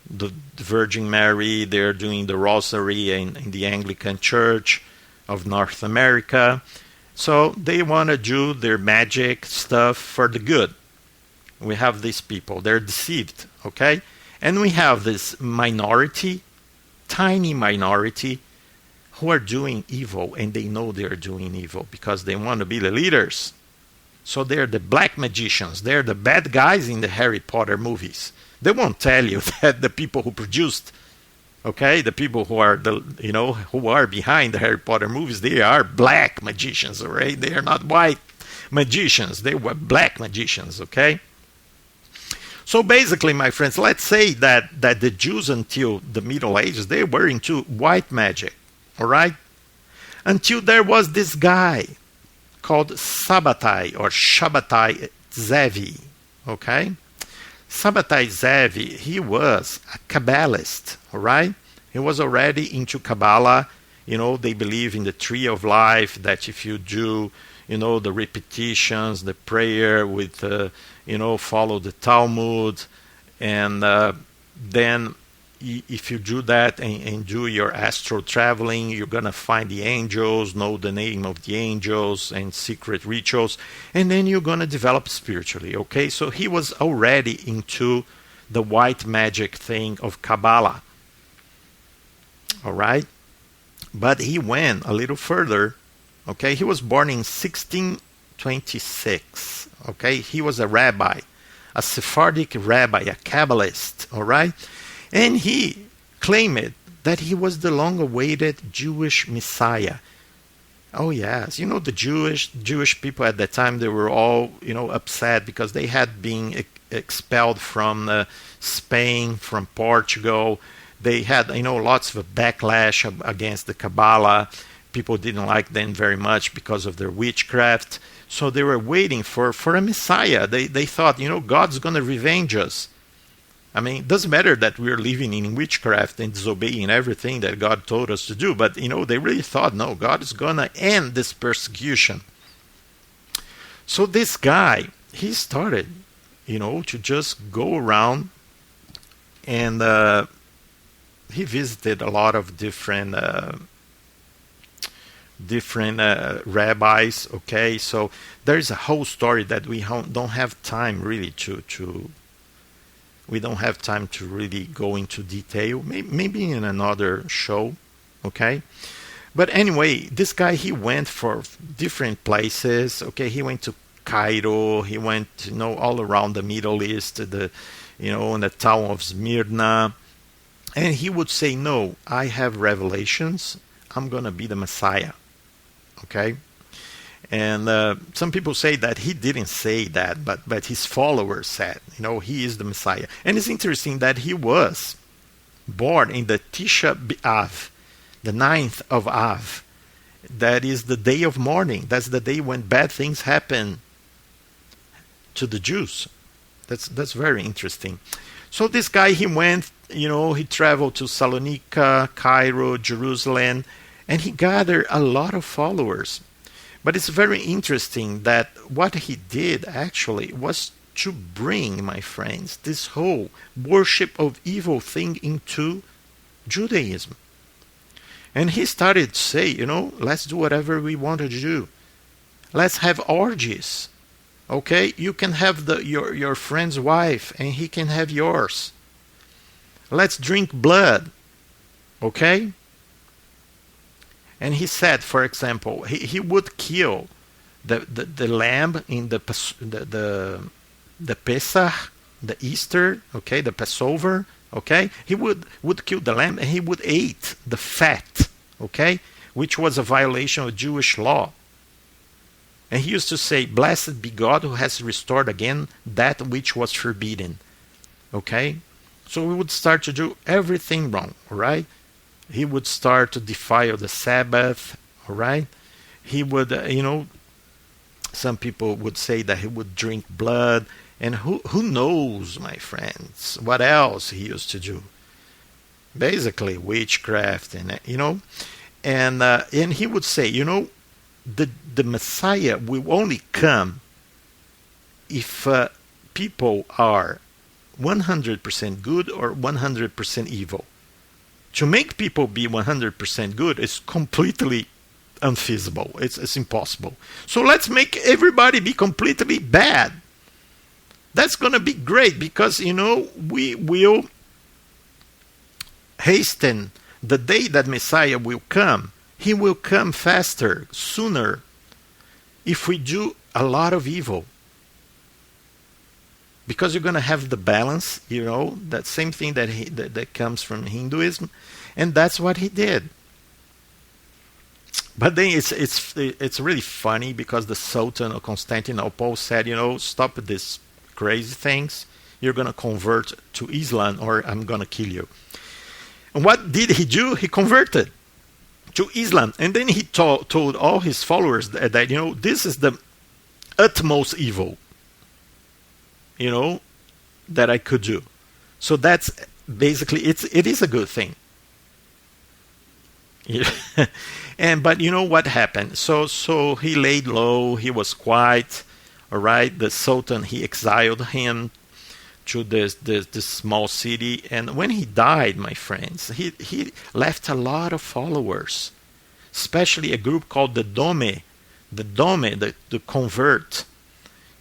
the Virgin Mary. They're doing the Rosary in the Anglican Church of North America. So they want to do their magic stuff for the good. We have these people. They're deceived, okay? And we have this minority, tiny minority, who are doing evil, and they know they're doing evil because they want to be the leaders. So they're the black magicians. They're the bad guys in the Harry Potter movies. They won't tell you that the people who produced, okay, the people who are who are behind the Harry Potter movies, they are black magicians, all right? They are not white magicians. They were black magicians, okay? So basically, my friends, let's say that the Jews until the Middle Ages, they were into white magic, all right? Until there was this guy called Sabbatai or Shabbatai Zevi, okay? Sabbatai Zevi, he was a Kabbalist, all right? He was already into Kabbalah. They believe in the tree of life, that if you do, the repetitions, the prayer with, follow the Talmud, and then if you do that and do your astral traveling, you're going to find the angels, know the name of the angels and secret rituals, and then you're going to develop spiritually, okay? So he was already into the white magic thing of Kabbalah, all right? But he went a little further, okay? He was born in 1626, okay? He was a rabbi, a Sephardic rabbi, a Kabbalist, all right? And he claimed that he was the long-awaited Jewish Messiah. Oh yes, the Jewish people at that time, they were all upset because they had been expelled from Spain, from Portugal. They had lots of backlash against the Kabbalah. People didn't like them very much because of their witchcraft. So they were waiting for a Messiah. They thought God's going to revenge us. I mean, it doesn't matter that we're living in witchcraft and disobeying everything that God told us to do, but, they really thought, no, God is going to end this persecution. So this guy, he started, to just go around, and he visited a lot of different rabbis, okay? So there's a whole story that we don't have time really we don't have time to really go into detail. Maybe in another show, okay? But anyway, this guy, he went for different places, okay? He went to Cairo, he went, all around the Middle East, in the town of Smyrna. And he would say, no, I have revelations. I'm going to be the Messiah, okay? And some people say that he didn't say that, but his followers said, he is the Messiah. And it's interesting that he was born in the Tisha B'Av, the 9th of Av. That is the day of mourning. That's the day when bad things happen to the Jews. That's very interesting. So this guy, he went he traveled to Salonika, Cairo, Jerusalem, and he gathered a lot of followers. But it's very interesting that what he did actually was to bring, my friends, this whole worship of evil thing into Judaism. And he started to say, let's do whatever we want to do. Let's have orgies. Okay? You can have your friend's wife and he can have yours. Let's drink blood. Okay? And he said, for example, he would kill the lamb in the Pesach, the Easter, okay, the Passover, okay? He would kill the lamb and he would eat the fat, okay, which was a violation of Jewish law. And he used to say, "Blessed be God who has restored again that which was forbidden." Okay? So we would start to do everything wrong, all right? He would start to defile the Sabbath, all right? He would, some people would say that he would drink blood. And who knows, my friends, what else he used to do? Basically, witchcraft, and and he would say, the Messiah will only come if people are 100% good or 100% evil. To make people be 100% good is completely unfeasible. It's impossible. So let's make everybody be completely bad. That's going to be great because, we will hasten the day that Messiah will come. He will come faster, sooner, if we do a lot of evil. Because you're going to have the balance, that same thing that comes from Hinduism. And that's what he did. But then it's really funny because the Sultan of Constantinople said, stop this crazy things. You're going to convert to Islam or I'm going to kill you. And what did he do? He converted to Islam. And then he told all his followers that this is the utmost evil, that I could do. So that's basically, it is a good thing. But what happened? So he laid low, he was quiet. All right, the Sultan, he exiled him to this small city, and when he died, my friends, he left a lot of followers, especially a group called the Dome, the convert,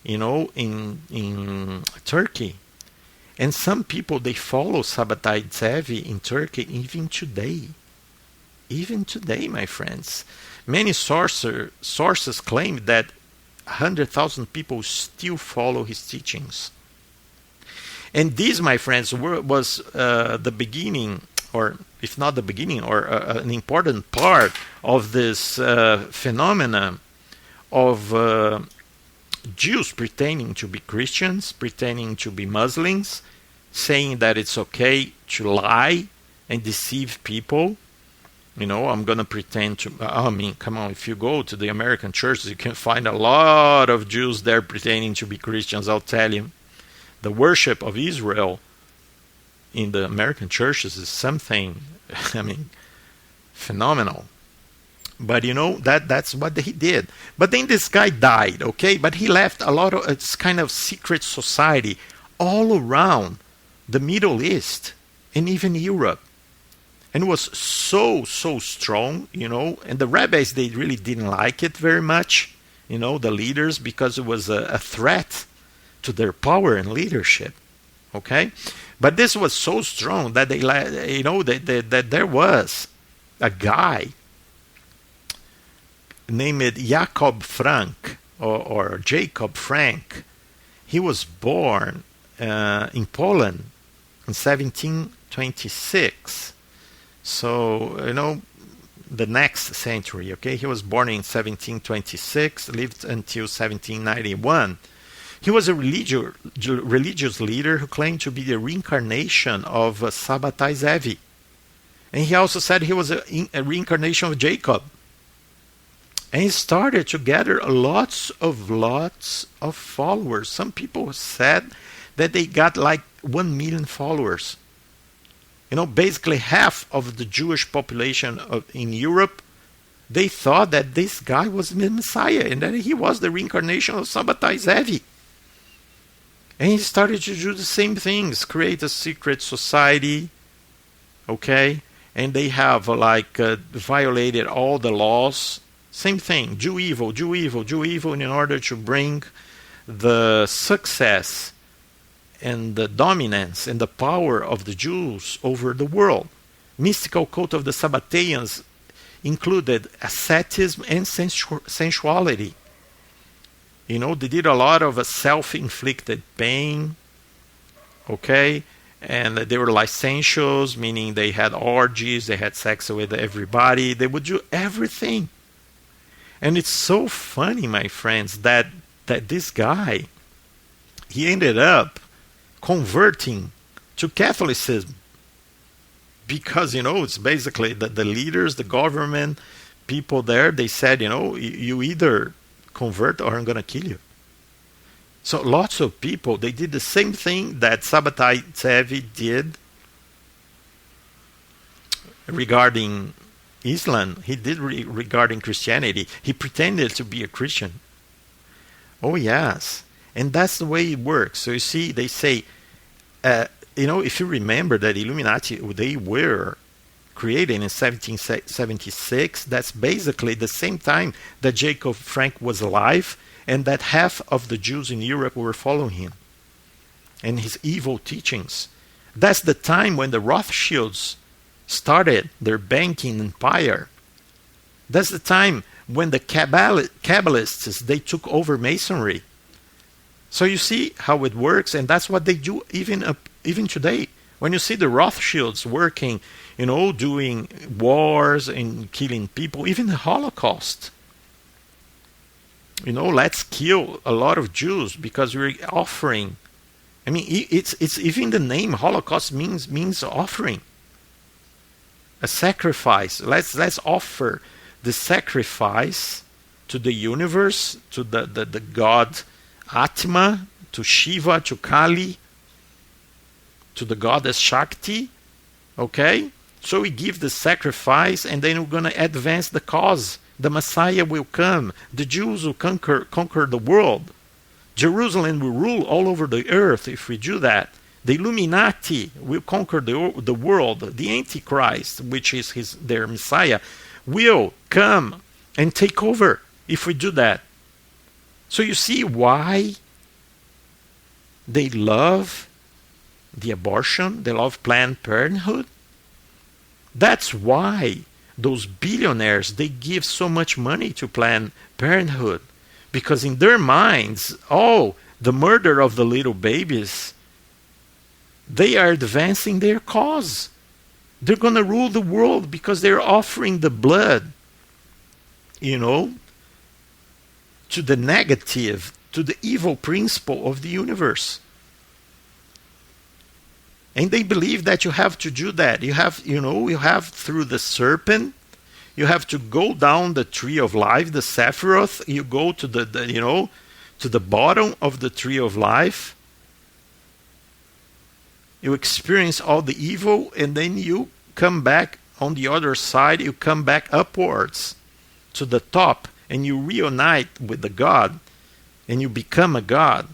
in Turkey, and some people they follow Sabbatai Zevi in Turkey even today. Even today, my friends, many sources claim that 100,000 people still follow his teachings. And this, my friends, was the beginning, or if not the beginning, or an important part of this phenomenon of Jews pretending to be Christians, pretending to be Muslims, saying that it's okay to lie and deceive people. I'm going to pretend to... come on, if you go to the American churches, you can find a lot of Jews there pretending to be Christians, I'll tell you. The worship of Israel in the American churches is something, phenomenal. But that's what he did. But then this guy died, okay? But he left a lot of... It's kind of secret society all around the Middle East and even Europe. And it was so strong, and the rabbis, they really didn't like it very much, the leaders, because it was a threat to their power and leadership, okay? But this was so strong that that there was a guy named Jacob Frank, or Jacob Frank. He was born in Poland in 1726. So, the next century, okay? He was born in 1726, lived until 1791. He was a religious leader who claimed to be the reincarnation of Sabbatai Zevi. And he also said he was a reincarnation of Jacob. And he started to gather lots of followers. Some people said that they got like 1 million followers. Basically half of the Jewish population in Europe, they thought that this guy was the Messiah and that he was the reincarnation of Sabbatai Zevi. And he started to do the same things, create a secret society, okay? And they have violated all the laws. Same thing, do evil, in order to bring the success and the dominance and the power of the Jews over the world. Mystical cult of the Sabbateans included asceticism and sensuality. They did a lot of self-inflicted pain, okay? And they were licentious, meaning they had orgies, they had sex with everybody, they would do everything. And it's so funny, my friends, that this guy, he ended up converting to Catholicism. Because, it's basically the leaders, the government, people there, they said, you either convert or I'm going to kill you. So lots of people, they did the same thing that Sabbatai Zevi did regarding Islam. He did regarding Christianity. He pretended to be a Christian. Oh, yes. And that's the way it works. So you see, they say, if you remember that Illuminati, they were created in 1776, that's basically the same time that Jacob Frank was alive and that half of the Jews in Europe were following him and his evil teachings. That's the time when the Rothschilds started their banking empire. That's the time when the Kabbalists, they took over Masonry. So you see how it works, and that's what they do even today. When you see the Rothschilds working, doing wars and killing people, even the Holocaust. Let's kill a lot of Jews because we're offering. I mean, it's even the name Holocaust means offering. A sacrifice. Let's offer the sacrifice to the universe, to the god Atma, to Shiva, to Kali, to the goddess Shakti. Okay? So we give the sacrifice and then we're going to advance the cause. The Messiah will come. The Jews will conquer the world. Jerusalem will rule all over the earth if we do that. The Illuminati will conquer the world. The Antichrist, which is their Messiah, will come and take over if we do that. So you see why they love the abortion, they love Planned Parenthood. That's why those billionaires, they give so much money to Planned Parenthood. Because in their minds, the murder of the little babies, they are advancing their cause. They're going to rule the world because they're offering the blood, to the negative, to the evil principle of the universe. And they believe that you have to do that. You have through the serpent, you have to go down the tree of life, the Sephiroth, you go to to the bottom of the tree of life. You experience all the evil, and then you come back on the other side, you come back upwards to the top, and you reunite with the God, and you become a God.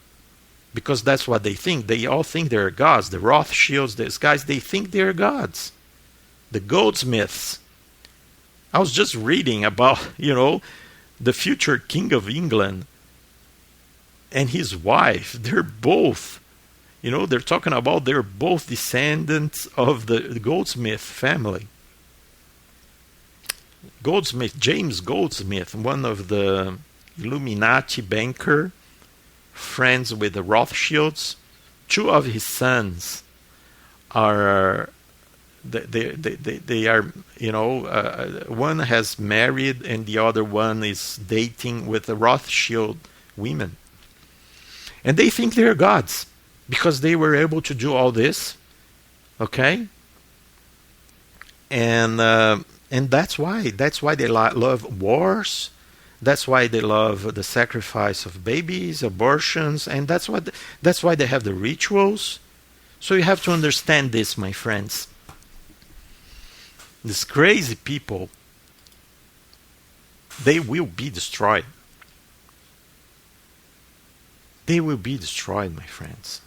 Because that's what they think. They all think they're gods. The Rothschilds, these guys, they think they're gods. The Goldsmiths. I was just reading about, the future King of England and his wife. They're both, they're talking about they're both descendants of the Goldsmith family. James Goldsmith, one of the Illuminati banker, friends with the Rothschilds. Two of his sons are they are one has married and the other one is dating with the Rothschild women, and they think they're gods because they were able to do all this. Okay, and that's why they love wars. That's why they love the sacrifice of babies, abortions, and that's why they have the rituals. So you have to understand this, my friends. These crazy people, they will be destroyed. They will be destroyed, my friends.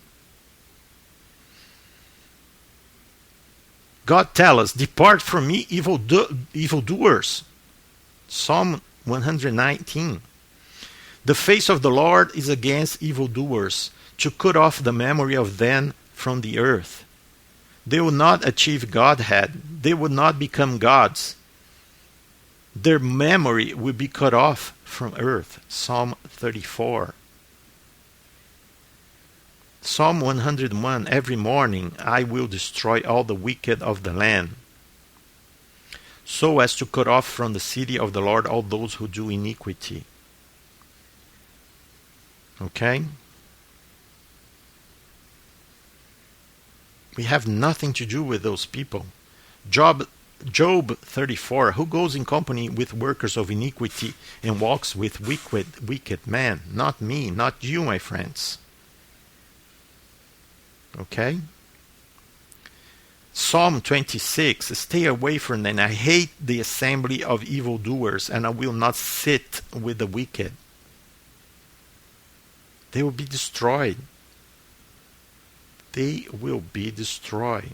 God tells us, depart from me, evildoers. Psalm 119. The face of the Lord is against evildoers, to cut off the memory of them from the earth. They will not achieve Godhead. They will not become gods. Their memory will be cut off from earth. Psalm 34. Psalm 101. Every morning I will destroy all the wicked of the land, so as to cut off from the city of the Lord all those who do iniquity. Okay? We have nothing to do with those people. Job 34. Who goes in company with workers of iniquity and walks with wicked men? Not me, not you, my friends. Okay? Psalm 26. Stay away from them. I hate the assembly of evildoers, and I will not sit with the wicked. They will be destroyed. They will be destroyed.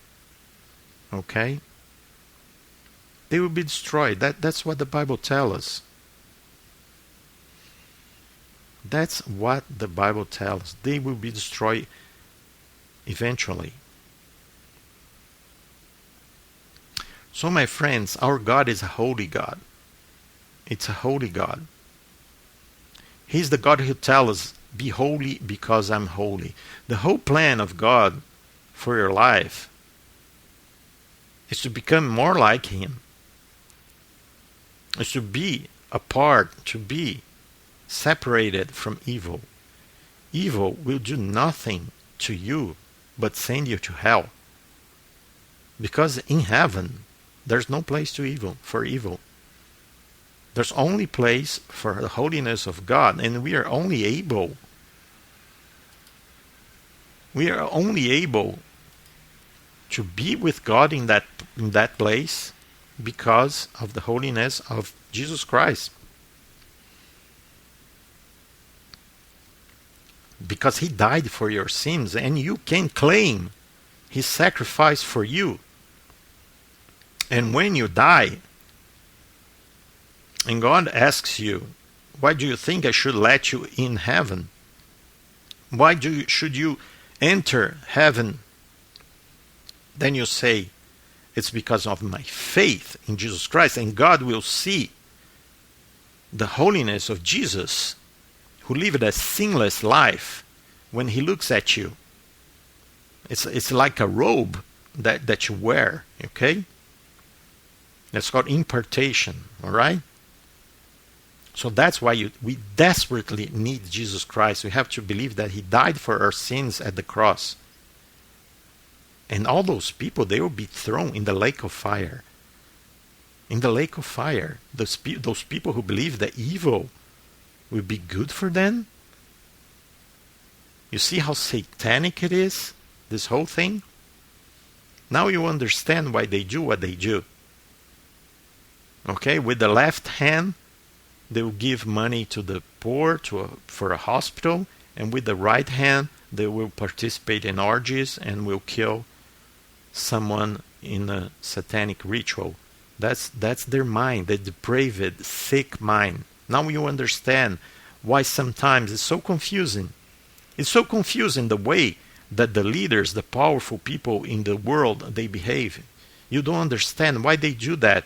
Okay? They will be destroyed. That's what the Bible tells us. That's what the Bible tells us. They will be destroyed eventually. So, my friends, our God is a holy God. It's a holy God. He's the God who tells us, be holy because I'm holy. The whole plan of God for your life is to become more like Him. Is to be apart, to be separated from evil. Evil will do nothing to you but send you to hell. Because in heaven, there's no place for evil. There's only place for the holiness of God, and we are only able to be with God in that place because of the holiness of Jesus Christ. Because He died for your sins, and you can claim His sacrifice for you. And when you die, and God asks you, why do you think I should let you in heaven? Why should you enter heaven? Then you say, it's because of my faith in Jesus Christ. And God will see the holiness of Jesus, who lived a sinless life, when He looks at you. It's like a robe that you wear, okay? That's called impartation, all right? So that's why we desperately need Jesus Christ. We have to believe that He died for our sins at the cross. And all those people, they will be thrown in the lake of fire. In the lake of fire. Those people who believe that evil will be good for them. You see how satanic it is, this whole thing? Now you understand why they do what they do. Okay, with the left hand, they will give money to the poor for a hospital, and with the right hand, they will participate in orgies and will kill someone in a satanic ritual. That's their mind, the depraved, sick mind. Now you understand why sometimes it's so confusing. It's so confusing the way that the leaders, the powerful people in the world, they behave. You don't understand why they do that.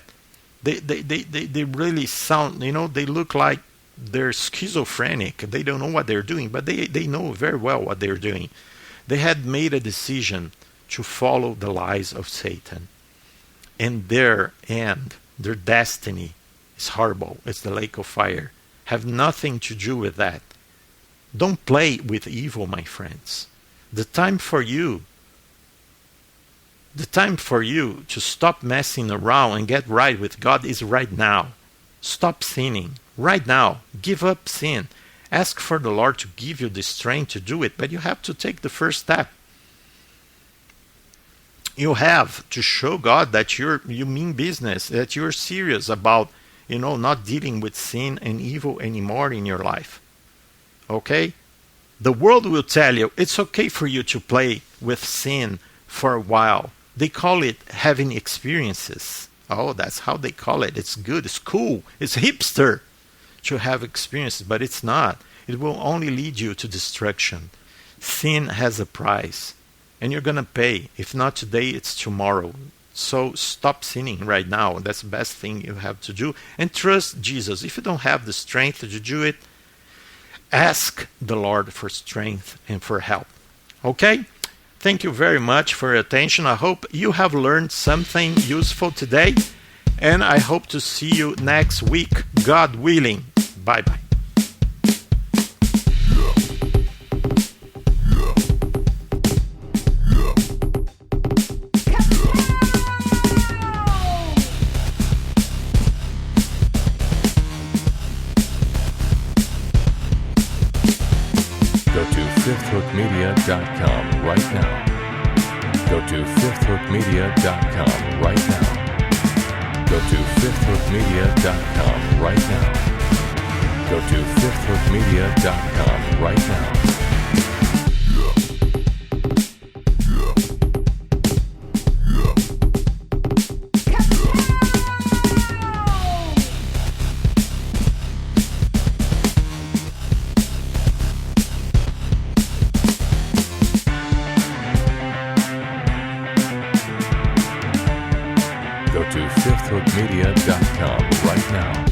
They really sound, they look like they're schizophrenic. They don't know what they're doing, but they know very well what they're doing. They had made a decision to follow the lies of Satan. And their end, their destiny is horrible. It's the lake of fire. Have nothing to do with that. Don't play with evil, my friends. The time for you to stop messing around and get right with God is right now. Stop sinning. Right now. Give up sin. Ask for the Lord to give you the strength to do it, but you have to take the first step. You have to show God that you mean business, that you're serious about, not dealing with sin and evil anymore in your life. Okay? The world will tell you it's okay for you to play with sin for a while. They call it having experiences. Oh, that's how they call it. It's good, it's cool, it's hipster to have experiences, but it's not. It will only lead you to destruction. Sin has a price, and you're going to pay. If not today, it's tomorrow. So stop sinning right now. That's the best thing you have to do. And trust Jesus. If you don't have the strength to do it, ask the Lord for strength and for help. Okay? Thank you very much for your attention. I hope you have learned something useful today. And I hope to see you next week, God willing. Bye-bye. Go to fifthhookmedia.com right now. Go to fifthhookmedia.com right now. Go to fifthhookmedia.com right now. Go to fifthhookmedia.com right now. Go to fifthhookmedia.com right now.